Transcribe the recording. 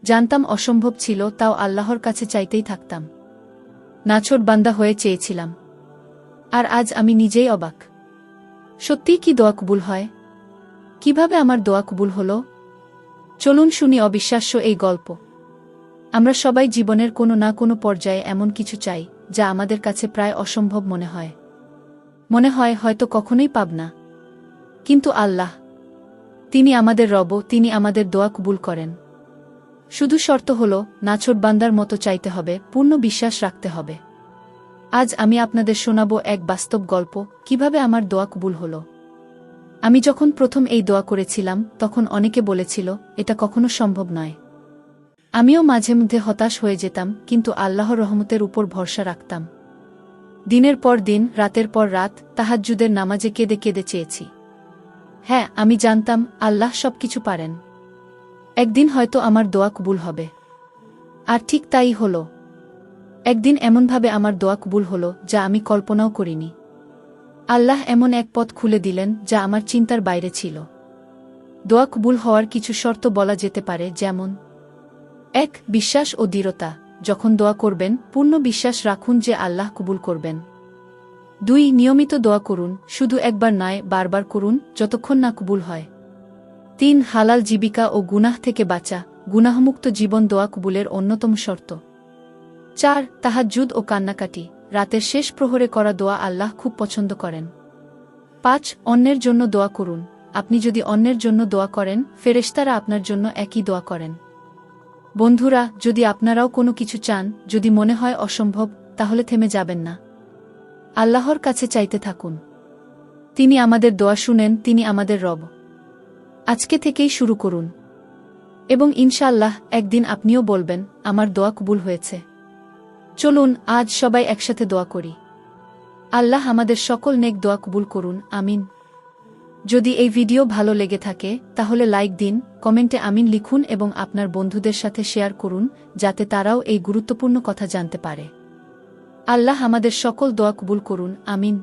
জানতাম অসম্ভব ছিল, তাও আল্লাহর কাছে চাইতেই থাকতাম। নাছোড় বান্দা হয়ে চেয়েছিলাম। আর আজ আমি নিজেই অবাক। সত্যিই কি দোয়া কবুল হয়? কিভাবে আমার দোয়া কবুল হলো? চলুন শুনি অবিশ্বাস্য এই গল্প। আমরা সবাই জীবনের কোনো না কোনো পর্যায়ে এমন কিছু চাই, যা আমাদের কাছে প্রায় অসম্ভব মনে হয়। মনে হয় হয়তো কখনোই পাব না। কিন্তু আল্লাহ, তিনি আমাদের রব, তিনি আমাদের দোয়া কবুল করেন। শুধু শর্ত হল, নাছোড় বান্দার মতো চাইতে হবে, পূর্ণ বিশ্বাস রাখতে হবে। আজ আমি আপনাদের শোনাব এক বাস্তব গল্প, কিভাবে আমার দোয়া কবুল হল। আমি যখন প্রথম এই দোয়া করেছিলাম, তখন অনেকে বলেছিল, এটা কখনো সম্ভব নয়। আমিও মাঝে মধ্যে হতাশ হয়ে যেতাম, কিন্তু আল্লাহর রহমতের উপর ভরসা রাখতাম। দিনের পর দিন, রাতের পর রাত, তাহাজ্জুদের নামাজে কেঁদে কেঁদে চেয়েছি। হ্যাঁ, আমি জানতাম আল্লাহ সবকিছু পারেন। একদিন হয়তো আমার দোয়া কবুল হবে। আর ঠিক তাই হল। একদিন এমনভাবে আমার দোয়া কবুল হল, যা আমি কল্পনাও করিনি। আল্লাহ এমন এক পথ খুলে দিলেন, যা আমার চিন্তার বাইরে ছিল। দোয়া কবুল হওয়ার কিছু শর্ত বলা যেতে পারে, যেমন: ১. বিশ্বাস ও দৃঢ়তা। যখন দোয়া করবেন, পূর্ণ বিশ্বাস রাখুন যে আল্লাহ কবুল করবেন। ২. নিয়মিত দোয়া করুন, শুধু একবার নয়, বারবার করুন, যতক্ষণ না কবুল হয়। ৩. হালাল জীবিকা ও গুনাহ থেকে বাঁচা। গুনাহমুক্ত জীবন দোয়া কবুলের অন্যতম শর্ত। ৪. তাহাজ্জুদ ও কান্নাকাটি। রাতের শেষ প্রহরে করা দোয়া আল্লাহ খুব পছন্দ করেন। ৫. অন্যের জন্য দোয়া করুন। আপনি যদি অন্যের জন্য দোয়া করেন, ফেরেশতারা আপনার জন্য একই দোয়া করেন। বন্ধুরা, যদি আপনারাও কোনো কিছু চান, যদি মনে হয় অসম্ভব, তাহলে থেমে যাবেন না। আল্লাহর কাছে চাইতে থাকুন। তিনি আমাদের দোয়া শুনেন, তিনি আমাদের রব। আজকে থেকেই শুরু করুন। এবং ইনশাআল্লাহ একদিন আপনিও বলবেন, আমার দোয়া কবুল হয়েছে। চলুন আজ সবাই একসাথে দোয়া করি। আল্লাহ আমাদের সকল নেক দোয়া কবুল করুন, আমিন। যদি এই ভিডিও ভালো লেগে থাকে, তাহলে লাইক দিন, কমেন্টে আমিন লিখুন এবং আপনার বন্ধুদের সাথে শেয়ার করুন, যাতে তারাও এই গুরুত্বপূর্ণ কথা জানতে পারে। আল্লাহ আমাদের সকল দোয়া কবুল করুন, আমিন।